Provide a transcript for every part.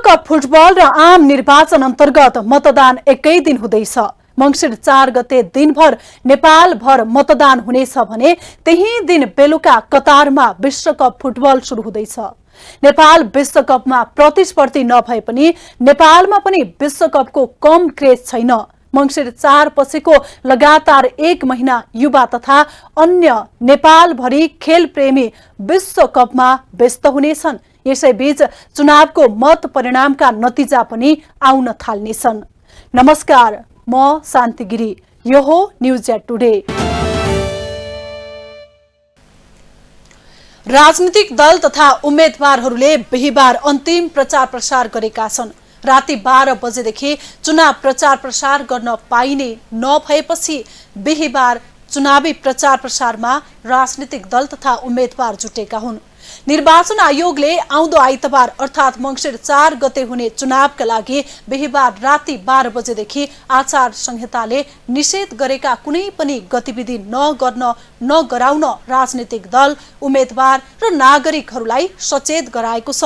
विश्वकप फुटबल र आम निर्वाचन अन्तर्गत मतदान एकै दिन हुँदैछ। मंसिर 4 गते दिनभर नेपालभर मतदान हुनेछ भने त्यही दिन बेलुका कतारमा विश्वकप फुटबल सुरु हुँदैछ। नेपाल विश्वकपमा प्रतिस्पर्धी नभए पनि नेपालमा पनि विश्वकपको कम क्रेज छैन। मंसिर 4 पछिको लगातार 1 महिना युवा तथा अन्य नेपालभरि खेलप्रेमी विश्वकपमा व्यस्त हुनेछन्। यसैबीच चुनावको मत परिणामका नतिजा पनि आउन थाल्नेछन्। नमस्कार, म शान्ति गिरी। यो हो न्यूज एट टुडे। राजनीतिक दल तथा उम्मेदवारहरूले बिहीबार अन्तिम प्रचार प्रसार गरेका छन्। राति 12 बजेदेखि चुनाव प्रचार प्रसार गर्न पाइने नभएपछि बिहीबार चुनावी प्रचार प्रसारमा राजनीतिक दल तथा उम्मेदवार जुटेका हुन्। निर्वाचन आयोगले आउँदो आइतबार अर्थात् मंसिर 4 गते हुने चुनावका लागि बिहीबार राति 12 बजेदेखि आचार संहिताले निषेध गरेका कुनै पनि गतिविधि नगराउन राजनीतिक दल, उम्मेदवार र नागरिकहरूलाई सचेत गराएको छ।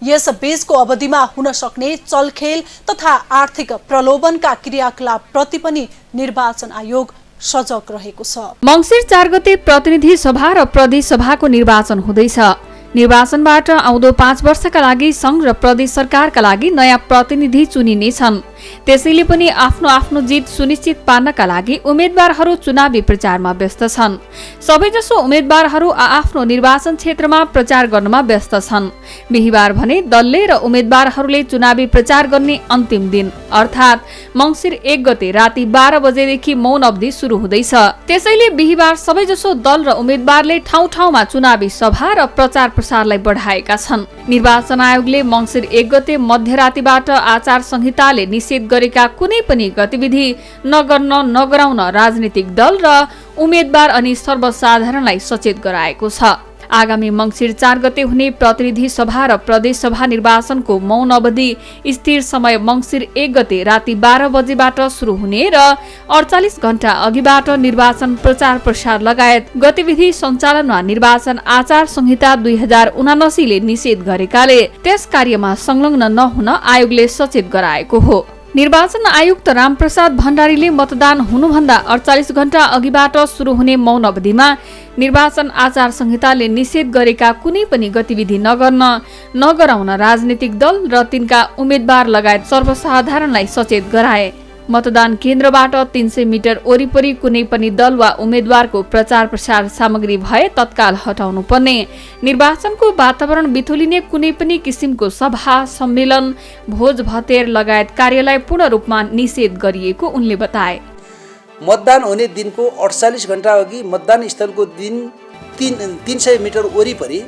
यस बीचको अवधिमा हुन सक्ने चलखेल तथा आर्थिक प्रलोभनका क्रियाकलाप प्रति पनि निर्वाचन आयोग सजग रहेको छ। मंसिर 4 गते प्रतिनिधि सभा र प्रदेश सभाको निर्वाचन हुँदैछ। निर्वाचनबाट आउँदो 5 वर्षका लागि संघ र प्रदेश सरकारका लागि नयाँ प्रतिनिधि चुनिनेछन्। त्यसैले पनि आफ्नो आफ्नो जित सुनिश्चित पार्नका लागि उम्मेदवारहरू चुनावी प्रचारमा व्यस्त छन्। सबैजसो उम्मेदवारहरू आफ्नो निर्वाचन क्षेत्रमा प्रचार गर्नमा व्यस्त छन्। बिहीबार भने दलले र उम्मेदवारहरूले चुनावी प्रचार गर्ने अन्तिम दिन अर्थात् मंसिर 1 गते राति 12 बजेदेखि मौन अवधि सुरु हुँदैछ। त्यसैले बिहीबार सबैजसो दल र उम्मेदवारले ठाउँ ठाउँमा चुनावी सभा र प्रचार प्रसारलाई बढाएका छन्। निर्वाचन आयोगले मंसिर 1 गते मध्यरातिबाट आचार संहिताले निषेध गरेका कुनै पनि गतिविधि नगराउन राजनीतिक दल र उम्मेदवार अनि सर्वसाधारणलाई सचेत गराएको छ। आगामी मंसिर 4 गते हुने प्रतिनिधि सभा र प्रदेश सभा निर्वाचनको मौन अवधि स्थिर समय मंसिर 1 गते राति 12 बजेबाट सुरु हुने र 48 घण्टा अघिबाट निर्वाचन प्रचार प्रसार लगायत गतिविधि सञ्चालनमा निर्वाचन आचार संहिता 2079 ले निषेध गरेकाले त्यस कार्यमा संलग्न नहुन आयोगले सचेत गराएको हो। निर्वाचन आयुक्त रामप्रसाद भण्डारीले मतदान हुनुभन्दा 48 घण्टा अघिबाट सुरु हुने मौन अवधिमा निर्वाचन आचार संहिताले निषेध गरेका कुनै पनि गतिविधि नगराउन राजनीतिक दल र तिनका उम्मेदवार लगायत सर्वसाधारणलाई सचेत गराए। मतदान केन्द्रबाट 300 मिटर वरिपरि कुनै पनि दल वा उम्मेदवारको प्रचार प्रसार सामग्री भए तत्काल हटाउनु पर्ने, निर्वाचनको वातावरण बिथोलिने कुनै पनि किसिमको सभा, सम्मेलन, भोज भतेर लगायत कार्यलाई पूर्ण रूपमा निषेध गरिएको उनले बताए। मतदान हुने दिनको 48 घण्टा अघि मतदान स्थलको दिन 300 मिटर वरिपरि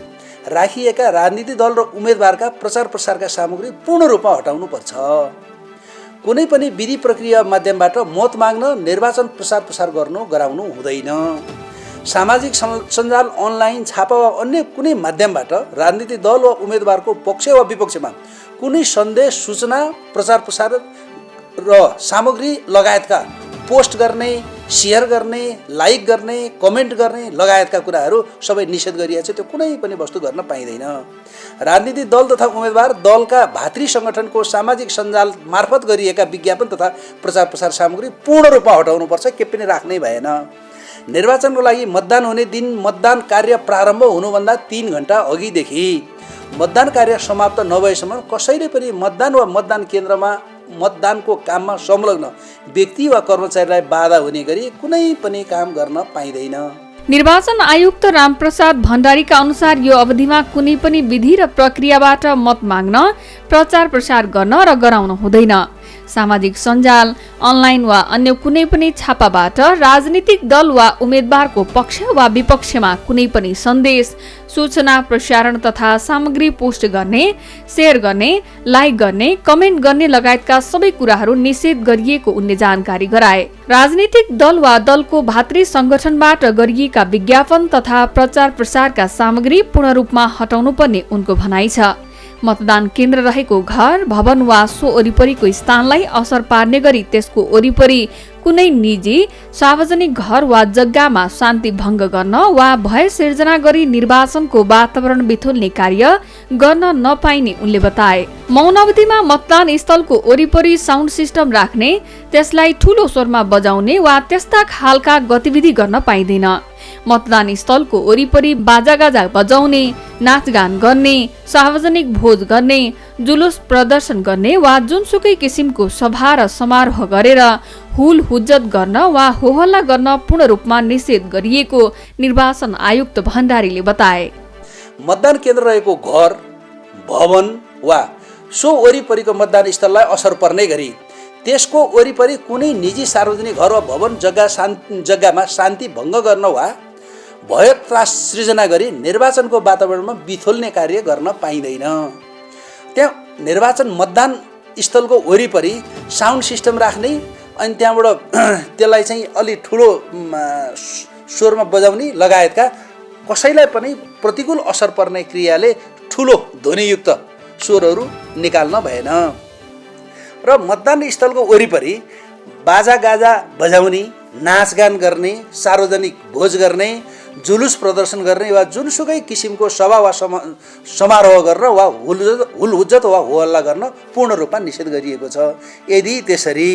राखिएका राजनीतिक दल र उम्मेदवारका प्रचार प्रसारका सामग्री पूर्ण रूपमा हटाउनु पर्छ। कुनै पनि विधि प्रक्रिया माध्यमबाट मत माग्न, निर्वाचन प्रसार गराउनु हुँदैन। सामाजिक सञ्जाल, अनलाइन, छापा वा अन्य कुनै माध्यमबाट राजनीतिक दल वा उम्मेदवारको पक्ष वा विपक्षमा कुनै सन्देश, सूचना, प्रचार प्रसार र सामग्री लगायतका पोस्ट गर्ने, शेयर गर्ने, लाइक गर्ने, कमेन्ट गर्ने लगायतका कुराहरू सबै निषेध गरिएको छ। त्यो कुनै पनि वस्तु गर्न पाइँदैन। राजनीतिक दल तथा उम्मेदवार दलका भातृ संगठनको सामाजिक सञ्जाल मार्फत गरिएका विज्ञापन तथा प्रचार प्रसार सामग्री पूर्ण रूपमा हटाउनुपर्छ, के पनि राख्नै भएन। निर्वाचनको लागि मतदान हुने दिन मतदान कार्य प्रारम्भ हुनुभन्दा 3 घण्टा अघिदेखि मतदान कार्य समाप्त नभएसम्म कसैले पनि मतदान वा मतदान केन्द्रमा मतदानको काममा संलग्न व्यक्ति वा कर्मचारीलाई बाधा हुने गरी कुनै पनि काम गर्न पाइँदैन। निर्वाचन आयुक्त रामप्रसाद भण्डारीका अनुसार यो अवधिमा कुनै पनि विधि र प्रक्रियाबाट मत माग्न, प्रचार प्रसार गर्न र गराउन हुँदैन। सामाजिक सञ्जाल, अनलाइन वा अन्य कुनै पनि छापाबाट राजनीतिक दल वा उम्मेदवारको पक्ष वा विपक्षमा कुनै पनि सन्देश, सूचना प्रसारण तथा सामग्री पोस्ट गर्ने, शेयर गर्ने, लाइक गर्ने, कमेन्ट गर्ने लगायतका सबै कुराहरू निषेध गरिएको उनले जानकारी गराए। राजनीतिक दल वा दलको भातृ संगठनबाट गरिएका विज्ञापन तथा प्रचार प्रसारका सामग्री पूर्ण रूपमा हटाउनु पर्ने उनको भनाइ छ। मतदान केन्द्र रहेको घर, भवन वा सो वरिपरिको स्थानलाई असर पार्ने गरी त्यसको वरिपरि कुनै निजी सार्वजनिक घर वा जग्गामा शान्ति भङ्ग गर्न वा भय सिर्जना गरी निर्वाचनको वातावरण बिथोल्ने कार्य गर्न नपाइने उनले बताए। मौन अवधिमा मतदान स्थलको वरिपरि साउन्ड सिस्टम राख्ने, त्यसलाई ठूलो स्वरमा बजाउने वा त्यस्ता खालका गतिविधि गर्न पाइँदैन। मतदान स्थलको वरिपरि बाजागाजा बजाउने, नाचगान गर्ने, सार्वजनिक भोज गर्ने, जुलुस प्रदर्शन गर्ने वा जुनसुकै किसिमको सभा र समारोह गरेर हुल हुज्जत गर्न वा होहल्ला गर्न पूर्ण रूपमा निषेध गरिएको निर्वाचन आयुक्त भण्डारीले बताए। मतदान केन्द्र रहेको घर, भवन वा सो वरिपरिको मतदान स्थललाई असर पर्ने गरी त्यसको वरिपरि कुनै निजी सार्वजनिक घर वा भवन जग्गामा शान्ति भङ्ग गर्न वा भय त्रास सृजना गरी निर्वाचनको वातावरणमा बिथोल्ने कार्य गर्न पाइँदैन। त्यहाँ निर्वाचन मतदान स्थलको वरिपरि साउन्ड सिस्टम राख्ने, अनि त्यहाँबाट त्यसलाई चाहिँ अलि ठुलो स्वरमा बजाउने लगायतका कसैलाई पनि प्रतिकूल असर पर्ने क्रियाले ठुलो ध्वनियुक्त स्वरहरू निकाल्न भएन। र मतदान स्थलको वरिपरि बाजागाजा बजाउने, नाचगान गर्ने, सार्वजनिक भोज गर्ने, जुलुस प्रदर्शन गर्ने वा जुनसुकै किसिमको सभा वा समारोह गर्न वा हुलहुज्जत वा होहल्ला गर्न पूर्ण रूपमा निषेध गरिएको छ। यदि त्यसरी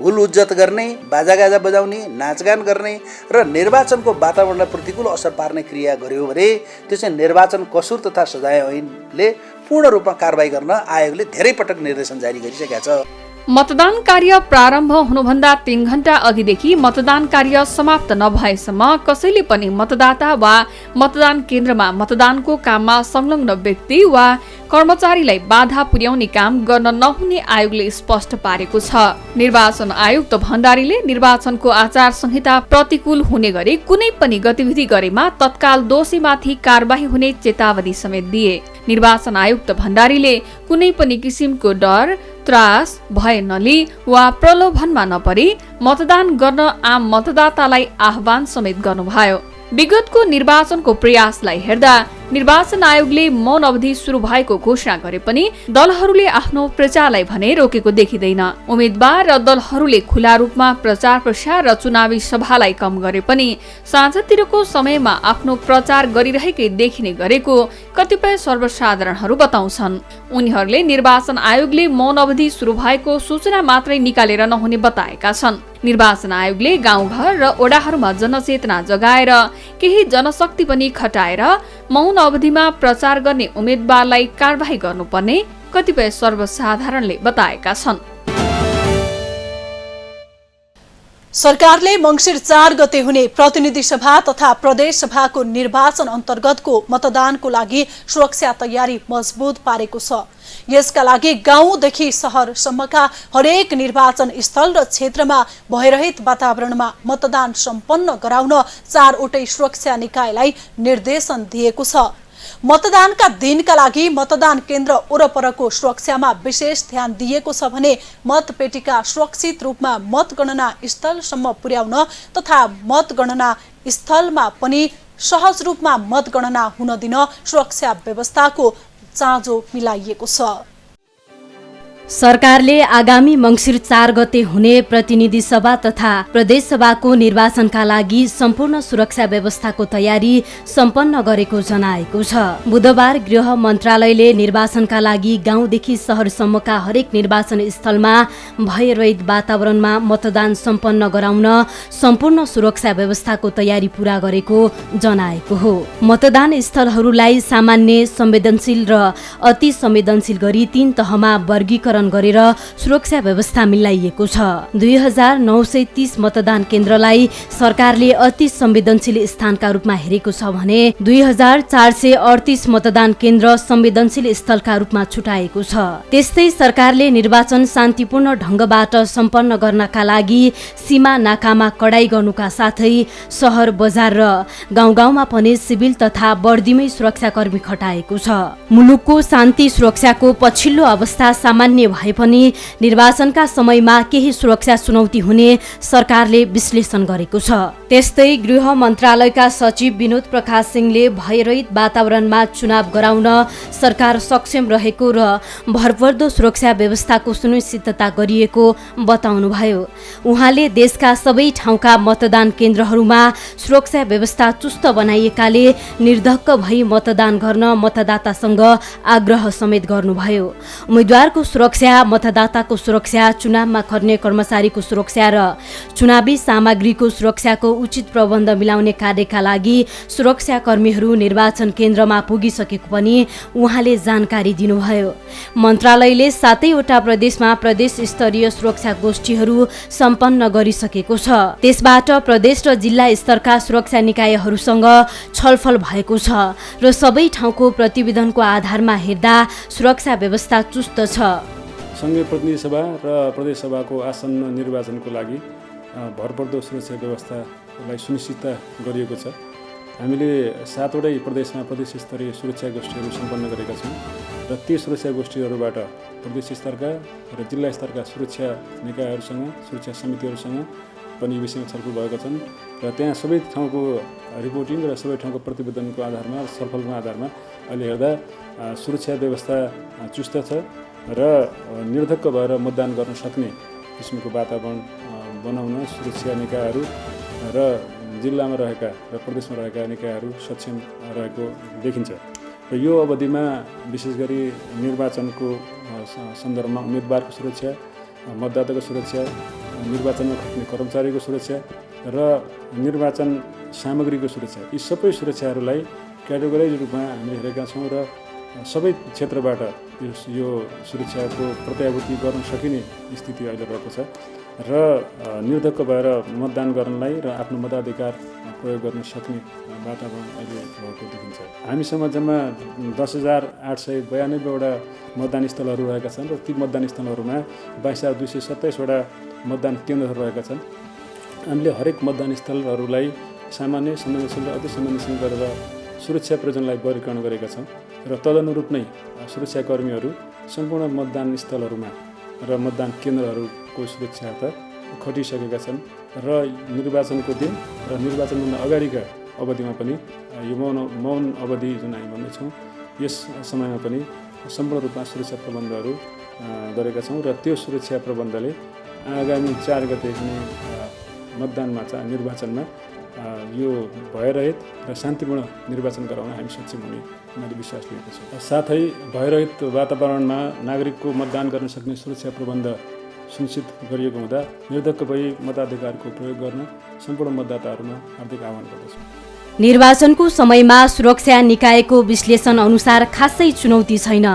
हुलहुज्जत गर्ने, बाजागाजा बजाउने, नाचगान गर्ने र निर्वाचनको वातावरणलाई प्रतिकूल असर पार्ने क्रिया गर्यो भने त्यो चाहिँ निर्वाचन कसुर तथा सजाय ऐनले पूर्ण रूपमा कारबाही गर्न आयोगले धेरै पटक निर्देशन जारी गरिसकेका छ। मतदान कार्य प्रारम्भ हुनुभन्दा 3 घण्टा अघिदेखि मतदान कार्य समाप्त नभएसम्म कसैले पनि मतदाता वा मतदान केन्द्रमा मतदानको काममा संलग्न व्यक्ति वा कर्मचारीलाई बाधा पुर्याउने काम गर्न नहुने आयोगले स्पष्ट पारेको छ। निर्वाचन आयुक्त भण्डारीले निर्वाचनको आचार संहिता प्रतिकूल हुने गरी कुनै पनि गतिविधि गरेमा तत्काल दोषीमाथि कारबाही हुने चेतावनी समेत दिए। निर्वाचन आयुक्त भण्डारीले कुनै पनि किसिमको डर, त्रास, भय नलिई वा प्रलोभनमा नपरी मतदान गर्न आम मतदातालाई आह्वान समेत गर्नुभयो। विगतको निर्वाचनको प्रयासलाई हेर्दा निर्वाचन आयोगले मौन अवधि सुरु भएको घोषणा गरे पनि दलहरूले आफ्नो प्रचारलाई भने रोकेको देखिँदैन। उम्मेद्वार र दलहरूले खुला रूपमा प्रचार प्रसार र चुनावी सभालाई कम गरे पनि साँझतिरको समयमा आफ्नो प्रचार गरिरहेकै देखिने गरेको कतिपय सर्वसाधारणहरू बताउँछन्। उनीहरूले निर्वाचन आयोगले मौन अवधि सुरु भएको सूचना मात्रै निकालेर नहुने बताएका छन्। निर्वाचन आयोगले गाउँघर र ओडाहरूमा जनचेतना जगाएर केही जनशक्ति पनि खटाएर मौन अवधिमा प्रचार गर्ने उम्मेद्वारलाई कारबाही गर्नुपर्ने कतिपय सर्वसाधारणले बताएका छन्। सरकारले मंसिर 4 गते हुने प्रतिनिधि सभा तथा प्रदेश सभाको निर्वाचन अन्तर्गतको मतदानको लागि सुरक्षा तयारी मजबुत पारेको छ। यसका लागि गाउँदेखि शहरसम्मका हरेक निर्वाचन स्थल र क्षेत्रमा भयरहित वातावरणमा मतदान सम्पन्न गराउन 4 वटै सुरक्षा निकायलाई निर्देशन दिएको छ। मतदानका दिनका लागि मतदान केन्द्र वरपरको सुरक्षामा विशेष ध्यान दिएको छ भने मतपेटिका सुरक्षित रूपमा मतगणना स्थलसम्म पुर्याउन तथा मतगणना स्थलमा पनि सहज रूपमा मतगणना हुन दिन सुरक्षा व्यवस्थाको चाँजो मिलाइएको छ। सरकारले आगामी मंसिर 4 गते हुने प्रतिनिधि सभा तथा प्रदेश सभाको निर्वाचनका लागि सम्पूर्ण सुरक्षा व्यवस्थाको तयारी सम्पन्न गरेको जनाएको छ। बुधबार गृह मन्त्रालयले निर्वाचनका लागि गाउँदेखि शहरसम्मका हरेक निर्वाचन स्थलमा भयरहित वातावरणमा मतदान सम्पन्न गराउन सम्पूर्ण सुरक्षा व्यवस्थाको तयारी पूरा गरेको जनाएको हो। मतदान स्थलहरूलाई सामान्य, संवेदनशील र अति संवेदनशील गरी 3 तहमा वर्गीकरण गरेर सुरक्षा व्यवस्था मिलाइएको छ। 2930 मतदान केन्द्रलाई सरकारले अति संवेदनशील स्थानका रूपमा हेरेको छ भने 2438 मतदान केन्द्र संवेदनशील स्थलका रूपमा छुटाएको छ। त्यस्तै सरकारले निर्वाचन शान्तिपूर्ण ढंगबाट सम्पन्न गर्नका लागि सीमा नाकामा कडाई गर्नुका साथै शहर, बजार र गाउँ-गाउँमा पनि सिभिल तथा वर्दीमै सुरक्षाकर्मी खटाएको छ। मुलुकको शान्ति सुरक्षाको पछिल्लो अवस्था सामान्य हुने भए पनि निर्वाचनका समयमा केही सुरक्षा चुनौती हुने सरकारले विश्लेषण गरेको छ। त्यस्तै गृह मन्त्रालयका सचिव विनोद प्रकाश सिंहले भयरहित वातावरणमा चुनाव गराउन सरकार सक्षम रहेको र भरपर्दो सुरक्षा व्यवस्थाको सुनिश्चितता गरिएको बताउनुभयो। उहाँले देशका सबै ठाउँका मतदान केन्द्रहरूमा सुरक्षा व्यवस्था चुस्त बनाइएकाले निर्धक्क भई मतदान गर्न मतदातासँग आग्रह समेत गर्नुभयो। उम्मेद्वारको सुरक्षा, मतदाताको सुरक्षा, चुनावमा खट्ने कर्मचारीको सुरक्षा र चुनावी सामग्रीको सुरक्षाको उचित प्रबन्ध मिलाउने कार्यका लागि सुरक्षाकर्मीहरू निर्वाचन केन्द्रमा पुगिसकेको पनि उहाँले जानकारी दिनुभयो। मन्त्रालयले 7वटा प्रदेशमा प्रदेश स्तरीय सुरक्षा गोष्ठीहरू सम्पन्न गरिसकेको छ। त्यसबाट प्रदेश र जिल्ला स्तरका सुरक्षा निकायहरूसँग छलफल भएको छ र सबै ठाउँको प्रतिवेदनको आधारमा हेर्दा सुरक्षा व्यवस्था चुस्त छ। सङ्घीय प्रतिनिधि सभा र प्रदेश सभाको आसन्न निर्वाचनको लागि भरपर्दो सुरक्षा व्यवस्थालाई सुनिश्चित गरिएको छ। हामीले 7वटै प्रदेशमा प्रदेश स्तरीय सुरक्षा गोष्ठीहरू सम्पन्न गरेका छौँ र ती सुरक्षा गोष्ठीहरूबाट प्रदेश स्तरका र जिल्ला स्तरका सुरक्षा निकायहरूसँग, सुरक्षा समितिहरूसँग पनि विषयमा छलफल भएका छन् र त्यहाँ सबै ठाउँको रिपोर्टिङ र सबै ठाउँको प्रतिवेदनको आधारमा, छलफलको आधारमा अहिले हेर्दा सुरक्षा व्यवस्था चुस्त छ र निर्धक्क भएर मतदान गर्न सक्ने किसिमको वातावरण बनाउन सुरक्षा निकायहरू र जिल्लामा रहेका र प्रदेशमा रहेका निकायहरू सक्षम रहेको देखिन्छ। र यो अवधिमा विशेष गरी निर्वाचनको सन्दर्भमा उम्मेदवारको सुरक्षा, मतदाताको सुरक्षा, निर्वाचनमा खट्ने कर्मचारीको सुरक्षा र निर्वाचन सामग्रीको सुरक्षा, यी सबै सुरक्षाहरूलाई क्याटेगोराइज रूपमा हामीले हेरेका छौँ र सबै क्षेत्रबाट यो सुरक्षाको प्रत्याभूति गर्न सकिने स्थिति अहिले रहेको छ र निर्धक्क भएर मतदान गर्नलाई र आफ्नो मताधिकार प्रयोग गर्न सक्ने वातावरण अहिले भएको देखिन्छ। हामीसँग जम्मा 10,892वटा मतदान स्थलहरू रहेका छन् र ती मतदान स्थलहरूमा 22,227वटा मतदान केन्द्रहरू रहेका छन्। हामीले हरेक मतदान स्थलहरूलाई सामान्य, संवेदनशील र अति संवेदनशील गरेर सुरक्षा प्रयोजनलाई वर्गीकरण गरेका छौँ र तदनुरूप नै सुरक्षाकर्मीहरू सम्पूर्ण मतदान स्थलहरूमा र मतदान केन्द्रहरूको सुरक्षार्थ खटिसकेका छन् र निर्वाचनको दिन र निर्वाचनभन्दा अगाडिका अवधिमा पनि यो मौन अवधि जुन हामी भन्दैछौँ यस समयमा पनि सम्पूर्ण रूपमा सुरक्षा प्रबन्धहरू गरेका छौँ र त्यो सुरक्षा प्रबन्धले आगामी 4 गते हुने मतदानमा निर्वाचनमा यो भयरहित र शान्तिपूर्ण निर्वाचन गराउन हामी सक्षम हुने मैले विश्वास लिएको छु। साथै भयरहित वातावरणमा नागरिकको मतदान गर्न सक्ने सुरक्षा प्रबन्ध सुनिश्चित गरिएको हुँदा निर्धक्क भई मताधिकारको प्रयोग गर्न सम्पूर्ण मतदाताहरूमा हार्दिक आह्वान गर्दछु। निर्वाचनको समयमा सुरक्षा निकायको विश्लेषण अनुसार खासै चुनौती छैन,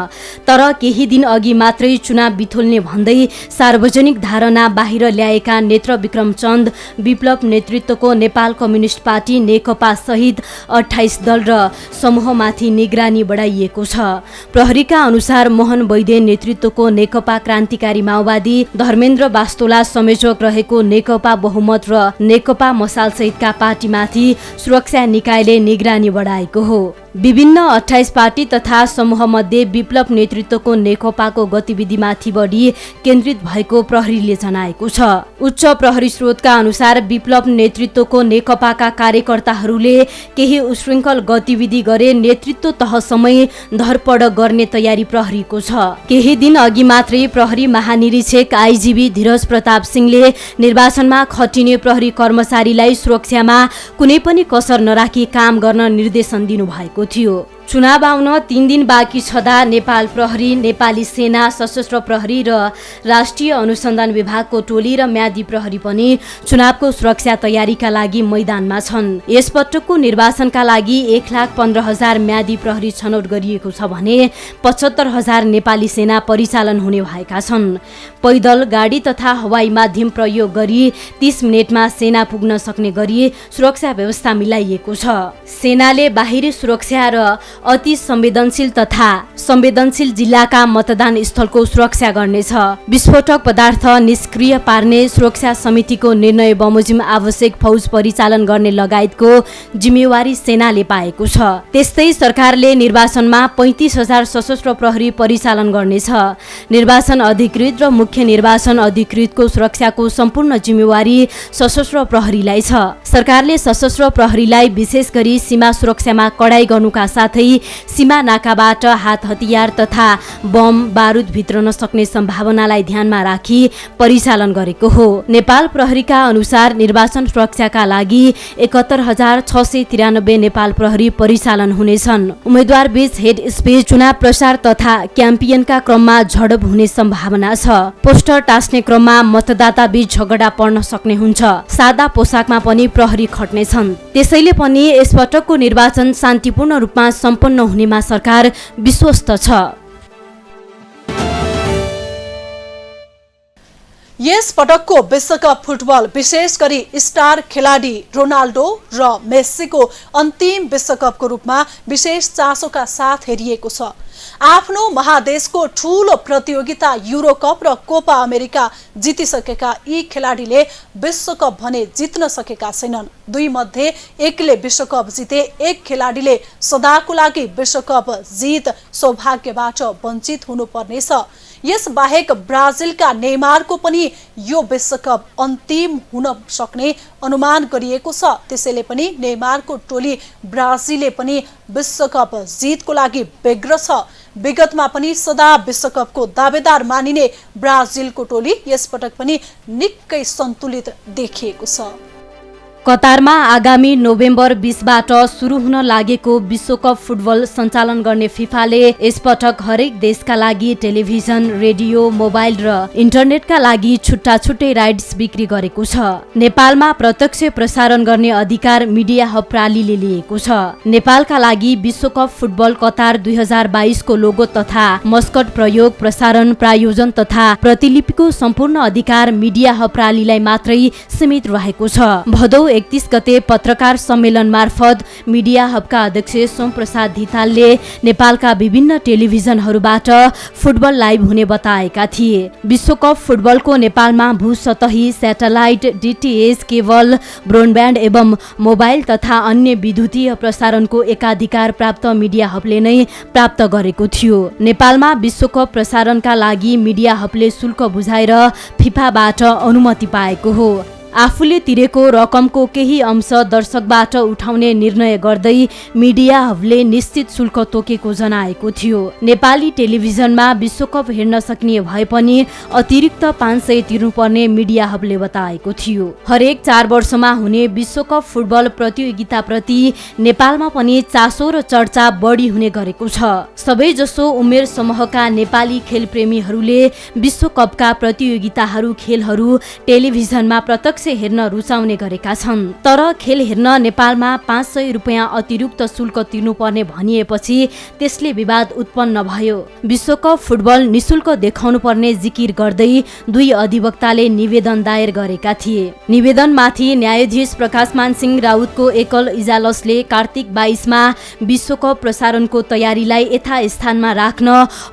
तर केही दिन अघि मात्रै चुनाव बिथोल्ने भन्दै सार्वजनिक धारणा बाहिर ल्याएका नेत्र विक्रम चन्द विप्लव नेतृत्वको नेपाल कम्युनिस्ट पार्टी नेकपा सहित 28 दल र समूहमाथि निगरानी बढाइएको छ। प्रहरीका अनुसार मोहन वैद्य नेतृत्वको नेकपा क्रान्तिकारी माओवादी, धर्मेन्द्र वास्तोला संयोजक रहेको नेकपा बहुमत र नेकपा मसाल सहितका पार्टीमाथि सुरक्षा निकायले निगरानी बढाएको हो। विभिन्न 28 पार्टी तथा समूहमध्ये विप्लव नेतृत्वको नेकपाको गतिविधिमाथि बढी केन्द्रित भएको प्रहरीले जनाएको छ। उच्च प्रहरी स्रोतका अनुसार विप्लव नेतृत्वको नेकपाका कार्यकर्ताहरूले केही उशृङ्खल गतिविधि गरे नेतृत्व तहसम्मै धरपड गर्ने तयारी प्रहरीको छ। केही दिन अघि मात्रै प्रहरी महानिरीक्षक आइजिबी धीरज प्रताप सिंहले निर्वाचनमा खटिने प्रहरी कर्मचारीलाई सुरक्षामा कुनै पनि कसर नराखी काम गर्न निर्देशन दिनुभएको थियो। चुनाव आउन 3 दिन बाँकी छँदा नेपाल प्रहरी, नेपाली सेना, सशस्त्र प्रहरी र राष्ट्रिय अनुसन्धान विभागको टोली र म्यादी प्रहरी पनि चुनावको सुरक्षा तयारीका लागि मैदानमा छन्। यसपटकको निर्वाचनका लागि 1,15,000 म्यादी प्रहरी छनौट गरिएको छ भने 75,000 नेपाली सेना परिचालन हुने भएका छन्। पैदल, गाडी तथा हवाई माध्यम प्रयोग गरी 30 मिनेटमा सेना पुग्न सक्ने गरी सुरक्षा व्यवस्था मिलाइएको छ। सेनाले बाहिरी सुरक्षा र अति संवेदनशील जिल्लाका मतदान स्थलको सुरक्षा गर्नेछ। विस्फोटक पदार्थ निष्क्रिय पार्ने सुरक्षा समितिको निर्णय बमोजिम आवश्यक फौज परिचालन गर्ने लगायतको जिम्मेवारी सेनाले पाएको छ। त्यस्तै सरकारले निर्वाचनमा 35,000 सशस्त्र प्रहरी परिचालन गर्नेछ। निर्वाचन अधिकृत र मुख्य निर्वाचन अधिकृतको सुरक्षाको सम्पूर्ण जिम्मेवारी सशस्त्र प्रहरीलाई छ। सरकारले सशस्त्र प्रहरीलाई विशेष गरी सीमा सुरक्षामा कडाई गर्नुका साथै सीमा नाकाबाट हात हतियार तथा बम बारुद भित्रन सक्ने सम्भावनालाई ध्यानमा राखी परिचालन गरेको हो। नेपाल प्रहरीका अनुसार निर्वाचन सुरक्षाका लागि 71,693 नेपाल प्रहरी परिचालन हुनेछन्। उम्मेद्वार बीच हेड स्पीच, चुनाव प्रचार तथा क्याम्पेनका क्रममा झडप हुने सम्भावना छ। पोस्टर टास्ने क्रममा मतदाता बीच झगडा पर्न सक्ने हुन्छ। सादा पोसाकमा पनि प्रहरी खट्नेछन्। त्यसैले पनि यसपटकको निर्वाचन शान्तिपूर्ण रूपमा सम्पन्न हुनेमा सरकार विश्वस्त छ। यस पटकको विश्वकप फुटबल विशेष गरी स्टार खेलाडी रोनाल्डो र मेस्सीको अन्तिम विश्वकपको रूपमा विशेष चासोका साथ हेरिएको छ। आफ्नो महादेशको ठूलो प्रतियोगिता युरो कप र कोपा अमेरिका जितिसकेका यी खेलाडीले विश्वकप भने जित्न सकेका छैनन्। दुई मध्ये एकले विश्वकप जिते, एक खेलाडीले सदाको लागि विश्वकप जित सौभाग्यबाट वञ्चित हुनुपर्नेछ। यस बाहेक ब्राजिलका नेमारको पनि यो विश्वकप अन्तिम हुन सक्ने अनुमान गरिएको छ। त्यसैले पनि नेमारको टोली ब्राजिलले पनि विश्वकप जितको लागि व्यग्र छ। विगतमा पनि सदा विश्वकपको दावेदार मानिने ब्राजिलको टोली यसपटक पनि निकै सन्तुलित देखिएको छ। कतारमा आगामी नोभेम्बर 20बाट सुरु हुन लागेको विश्वकप फुटबल सञ्चालन गर्ने फिफाले यसपटक हरेक देशका लागि टेलिभिजन, रेडियो, मोबाइल र इन्टरनेटका लागि छुट्टा छुट्टै राइट्स बिक्री गरेको छ। नेपालमा प्रत्यक्ष प्रसारण गर्ने अधिकार मिडिया हब प्रालीले लिएको छ। नेपालका लागि विश्वकप फुटबल कतार 2022 को लोगो तथा मस्कट प्रयोग, प्रसारण, प्रायोजन तथा प्रतिलिपिको सम्पूर्ण अधिकार मिडिया हब प्रालीलाई मात्रै सीमित रहेको छ। भदौ 31 गते पत्रकार सम्मेलन मार्फत मिडिया हबका अध्यक्ष सोमप्रसाद धितालले नेपालका विभिन्न टेलिभिजनहरूबाट फुटबल लाइभ हुने बताएका थिए। विश्वकप फुटबलको नेपालमा भूसतही, स्याटेलाइट, डीटीएच, केबल, ब्रोडब्यान्ड एवं मोबाइल तथा अन्य विद्युतीय प्रसारणको एकाधिकार प्राप्त मिडिया हबले नै प्राप्त गरेको थियो। नेपालमा विश्वकप प्रसारणका लागि मिडिया हबले शुल्क बुझाएर फिफाबाट अनुमति पाएको हो। आफूले तिरेको रकमको केही अंश दर्शकबाट उठाउने निर्णय गर्दै मिडिया हबले निश्चित शुल्क तोकेको जनाएको थियो। नेपाली टेलिभिजनमा विश्वकप हेर्न सकिने भए पनि अतिरिक्त 500 तिर्नुपर्ने मिडिया हबले बताएको थियो। हरेक 4 वर्षमा हुने विश्वकप फुटबल प्रतियोगिताप्रति नेपालमा पनि चासो र चर्चा बढी हुने गरेको छ। सबैजसो उमेर समूहका नेपाली खेलप्रेमीहरूले विश्वकपका प्रतियोगिताहरू, खेलहरू टेलिभिजनमा प्रत्यक्ष हेर्न रुचाउने गरेका छन्। तर खेल हेर्न नेपालमा 500 रुपैयाँ अतिरिक्त शुल्क तिर्नुपर्ने भनिएपछि त्यसले विवाद उत्पन्न भयो। विश्वकप फुटबल निशुल्क देखाउनु पर्ने जिकिर गर्दै दुई अधिवक्ताले निवेदन दायर गरेका थिए। निवेदनमाथि न्यायाधीश प्रकाशमान सिंह राउतको एकल इजालसले कार्तिक 22 मा विश्वकप प्रसारणको तयारीलाई यथास्थानमा राख्न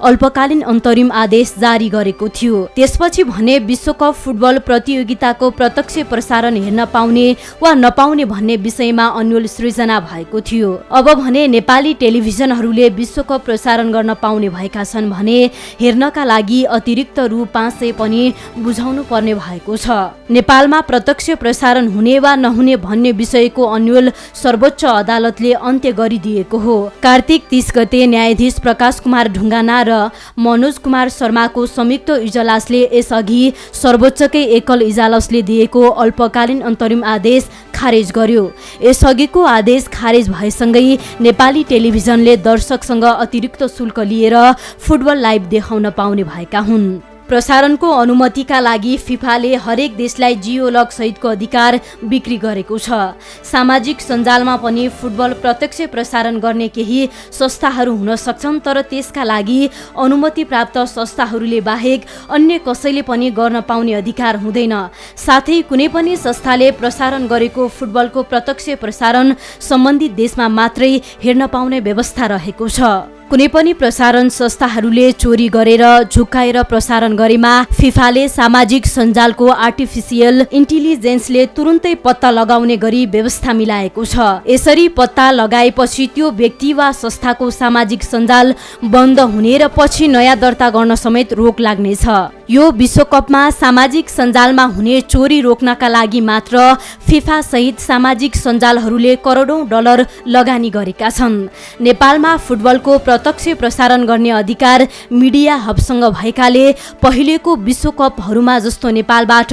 अल्पकालीन अन्तरिम आदेश जारी गरेको थियो। त्यसपछि भने विश्वकप फुटबल प्रतियोगिताको प्रत्यक्ष प्रसारण हेर्न पाउने वा नपाउने भन्ने विषयमा अन्यल सृजना भएको थियो। अब भने नेपाली टेलिभिजनहरूले विश्वकप प्रसारण गर्न पाउने भएका छन् भने हेर्नका लागि अतिरिक्त रु 500 पनि बुझाउनु पर्ने भएको छ। नेपालमा प्रत्यक्ष प्रसारण हुने वा नहुने भन्ने विषयको अन्यल सर्वोच्च अदालतले अन्त्य गरिदिएको हो। कार्तिक 30 गते न्यायाधीश प्रकाश कुमार ढुङ्गाना र मनोज कुमार शर्माको संयुक्त इजलासले यसअघि सर्वोच्चकै एकल इजलासले दिएको अल्पकालीन अन्तरिम आदेश खारेज गर्यो। यसअघिको आदेश खारेज भएसँगै नेपाली टेलिभिजनले दर्शकसँग अतिरिक्त शुल्क लिएर फुटबल लाइभ देखाउन पाउने भएका हुन्। प्रसारणको अनुमतिका लागि फिफाले हरेक देशलाई जियोलग सहितको अधिकार बिक्री गरेको छ। सामाजिक सञ्जालमा पनि फुटबल प्रत्यक्ष प्रसारण गर्ने केही संस्थाहरू हुन सक्छन्, तर त्यसका लागि अनुमति प्राप्त संस्थाहरूले बाहेक अन्य कसैले पनि गर्न पाउने अधिकार हुँदैन। साथै कुनै पनि संस्थाले प्रसारण गरेको फुटबलको प्रत्यक्ष प्रसारण सम्बन्धित देशमा मात्रै हेर्न पाउने व्यवस्था रहेको छ। कुनै पनि प्रसारण संस्थाहरूले चोरी गरेर झुक्काएर प्रसारण गरेमा फिफाले सामाजिक सञ्जालको आर्टिफिसियल इन्टेलिजेन्सले तुरुन्तै पत्ता लगाउने गरी व्यवस्था मिलाएको छ। यसरी पत्ता लगाएपछि त्यो व्यक्ति वा संस्थाको सामाजिक सञ्जाल बन्द हुने र पछि नयाँ दर्ता गर्न समेत रोक लाग्नेछ। यो विश्वकपमा सामाजिक सञ्जालमा हुने चोरी रोक्नका लागि मात्र फिफा सहित सामाजिक सञ्जालहरूले करोडौं डलर लगानी गरेका छन्। नेपालमा फुटबलको प्रत्यक्ष प्रसारण गर्ने अधिकार मिडिया हबसँग भएकाले पहिलेको विश्वकपहरूमा जस्तो नेपालबाट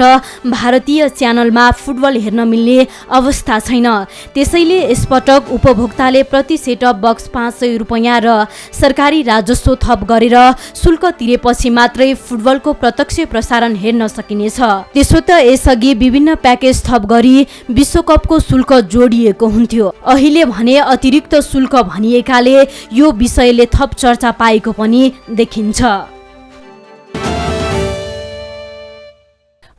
भारतीय च्यानलमा फुटबल हेर्न मिल्ने अवस्था छैन। त्यसैले यसपटक उपभोक्ताले प्रति सेटअप बक्स 500 रुपैयाँ र सरकारी राजस्व थप गरेर शुल्क तिरेपछि मात्रै फुटबलको प्रत्यक्ष प्रसारण हेर्न सकिनेछ। त्यसो त यसअघि विभिन्न प्याकेज थप गरी विश्वकपको शुल्क जोडिएको हुन्थ्यो। अहिले भने अतिरिक्त शुल्क भनिएकाले यो विषयले थप चर्चा पाएको पनि देखिन्छ।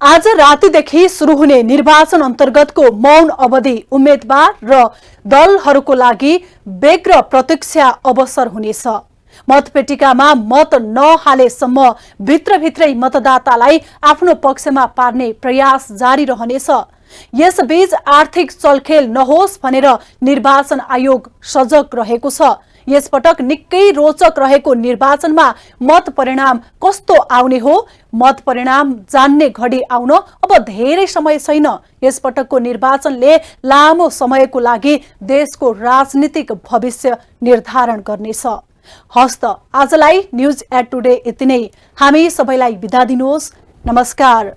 आज रातिदेखि सुरु हुने निर्वाचन अन्तर्गतको मौन अवधि उम्मेद्वार र दलहरूको लागि बेग्र प्रतीक्षा अवसर हुनेछ। मतपेटिकामा मत नहालेसम्म भित्रभित्रै मतदातालाई आफ्नो पक्षमा पार्ने प्रयास जारी रहनेछ। यसबीच आर्थिक चलखेल नहोस् भनेर निर्वाचन आयोग सजग रहेको छ। यसपटक निकै रोचक रहेको निर्वाचनमा मत परिणाम कस्तो आउने हो? मत परिणाम जान्ने घडी आउन अब धेरै समय छैन। यसपटकको निर्वाचनले लामो समयको लागि देशको राजनीतिक भविष्य निर्धारण गर्नेछ। हस्त आजलाई न्यूज एट टुडे यति नै। हामी सबैलाई बिदा दिनुहोस्। नमस्कार।